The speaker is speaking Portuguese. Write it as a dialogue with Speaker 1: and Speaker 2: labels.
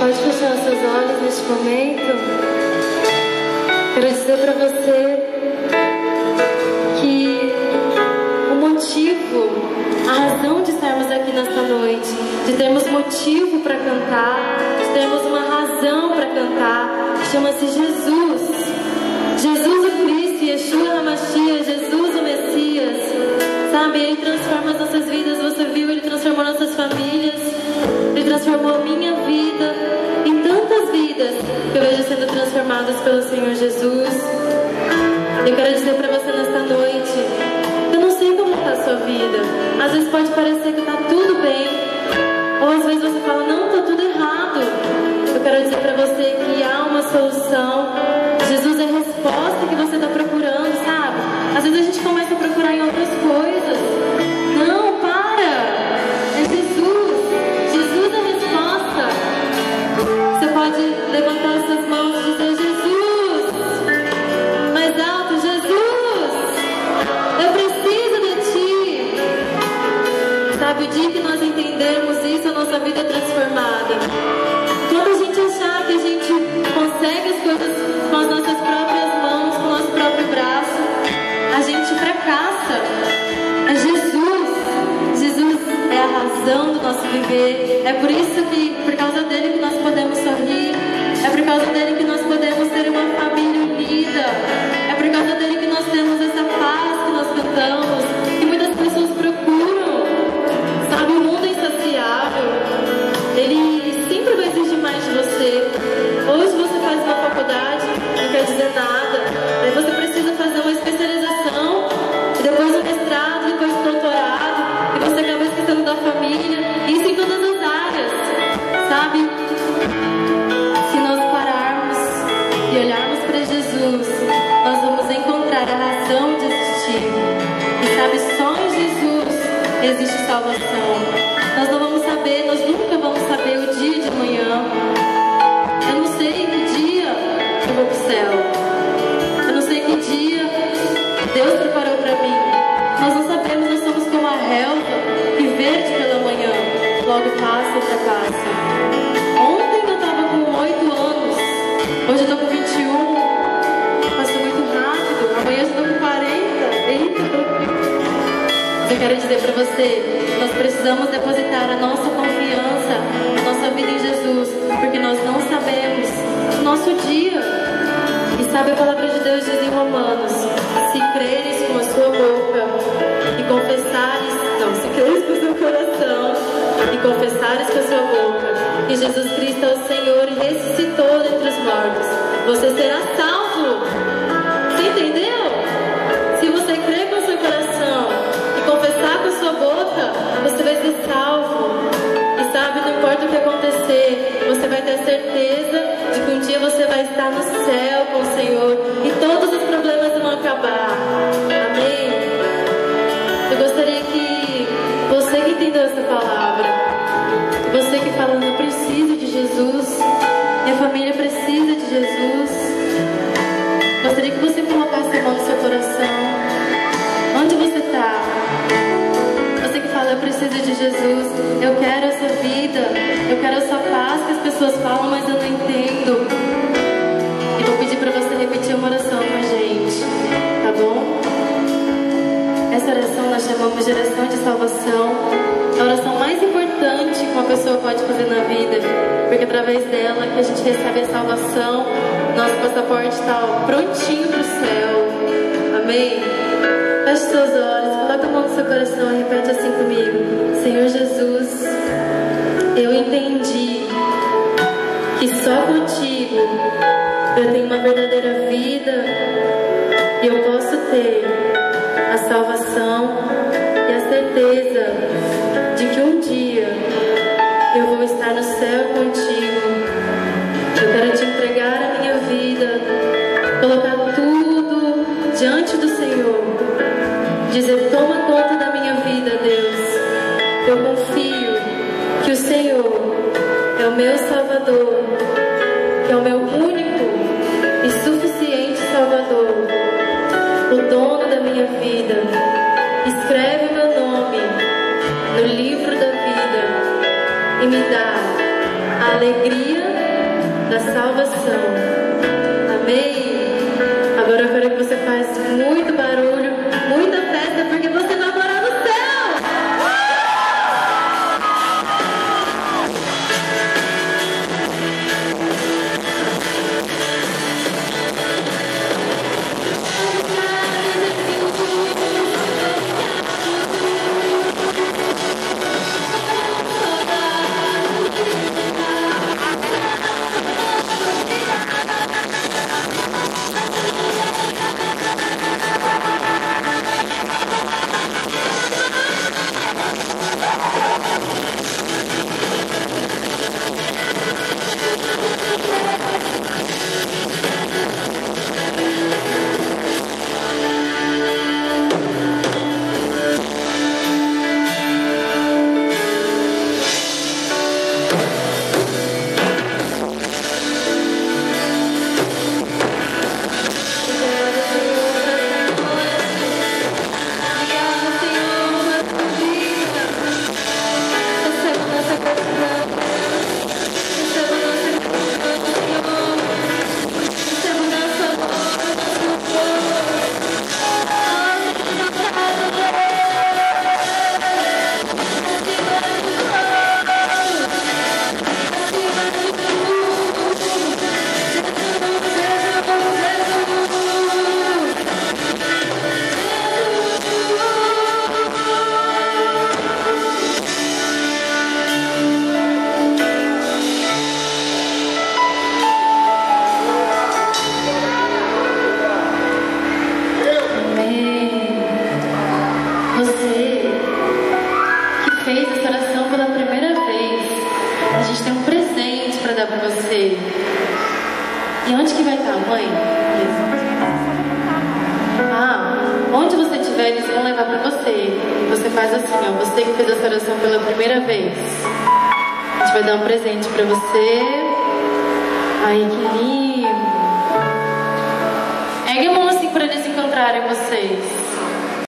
Speaker 1: Pode fechar os seus olhos neste momento. Quero dizer para você que o motivo, a razão de estarmos aqui nesta noite, de termos motivo para cantar, de termos uma razão para cantar, chama-se Jesus. Jesus o Cristo, Yeshua HaMashiach, Jesus o Messias. Sabe, Ele transforma as nossas vidas. Você viu, Ele transformou nossas famílias. Ele transformou a minha vida em tantas vidas que eu vejo sendo transformadas pelo Senhor Jesus. Eu quero dizer para você nesta noite, eu não sei como está a sua vida. Às vezes pode parecer que está tudo bem, ou às vezes você fala, não, está tudo errado. Eu quero dizer para você que há uma solução. Jesus é a resposta que você está procurando, sabe? Às vezes a gente começa a procurar em outras coisas. Não, para! É Jesus. Jesus é a resposta. Você pode levantar as suas mãos e dizer, Jesus! Mais alto, Jesus! Eu preciso de Ti. Sabe, o dia que nós entendermos isso, a nossa vida é transformada. Quando a gente achar que a gente consegue as coisas com as nossas próprias mãos, com o nosso próprio braço, a gente fracassa. É Jesus. Jesus é a razão do nosso viver. É por isso que, por causa dele, que nós podemos sorrir. É por causa dele que nós podemos ter uma família unida. É por causa dele que nós temos essa paz que nós cantamos, que muitas pessoas procuram. Sabe, o mundo é insaciável. Ele sempre vai exigir mais de você. Hoje você faz uma faculdade, não quer dizer nada. Aí você precisa fazer uma especialização, e depois um mestrado, depois um doutorado, e você acaba esquecendo da família. Isso em todas as áreas, sabe? Se nós pararmos e olharmos para Jesus, nós vamos encontrar a razão de existir. E sabe, só em Jesus existe salvação. Nós não vamos saber, nós nunca vamos saber o dia de amanhã. Eu não sei que dia eu vou pro céu. Eu não sei que dia Deus preparou para mim. Nós não sabemos, nós somos como a relva que verde pela manhã, logo passa e ultrapassa. Ontem eu estava com 8 anos, hoje eu estou com 21. Passou muito rápido, amanhã eu estou com 40. Eita! Eu quero dizer para você, nós precisamos depositar a nossa confiança, a nossa vida em Jesus, porque nós não sabemos o nosso dia. E sabe, a palavra de Deus diz em Romanos, se creres com a sua boca e confessares, não, se creres com o seu coração e confessares com a sua boca que Jesus Cristo é o Senhor e ressuscitou dentre os mortos, você será salvo. Você entendeu? Se você crer com o seu coração e confessar com a sua boca, você vai ser salvo. E sabe, não importa o que acontecer, você vai ter certeza de que um dia você vai estar no céu com o Senhor e todos os problemas vão acabar. Amém? Eu gostaria que você que entendeu essa palavra, você que fala, eu preciso de Jesus, minha família precisa de Jesus, gostaria que você colocasse a mão no seu coração. Onde você está? Você que fala, eu preciso de Jesus, eu quero essa vida, eu quero essa paz que as pessoas falam, mas eu não entendo. E vou pedir para você repetir uma oração com a gente, tá bom? Essa oração nós chamamos de oração de salvação. É a oração mais importante que uma pessoa pode fazer na vida, porque através dela que a gente recebe a salvação, nosso passaporte está prontinho para o céu. Amém? Feche seus olhos, coloca a mão no seu coração e repete assim comigo. Senhor Jesus, eu entendi que só contigo eu tenho uma verdadeira vida e eu posso ter a salvação e a certeza de que um dia eu vou estar no céu contigo. Eu quero te entregar a minha vida, colocar tudo diante do Senhor, dizer, toma conta da minha vida, Deus. Eu confio que o Senhor é o meu Salvador, que é o meu único e suficiente Salvador, o dono da minha vida. Escreve o meu nome no livro da vida e me dá a alegria da salvação. Amém? Agora eu quero que você faça muito barulho, muita festa, porque você vai morar no céu! E onde que vai estar a mãe? Onde você estiver, eles vão levar para você. Você faz assim, ó. Você que fez essa oração pela primeira vez, a gente vai dar um presente para você. Ai, que lindo. Ergue a mão assim para eles encontrarem vocês.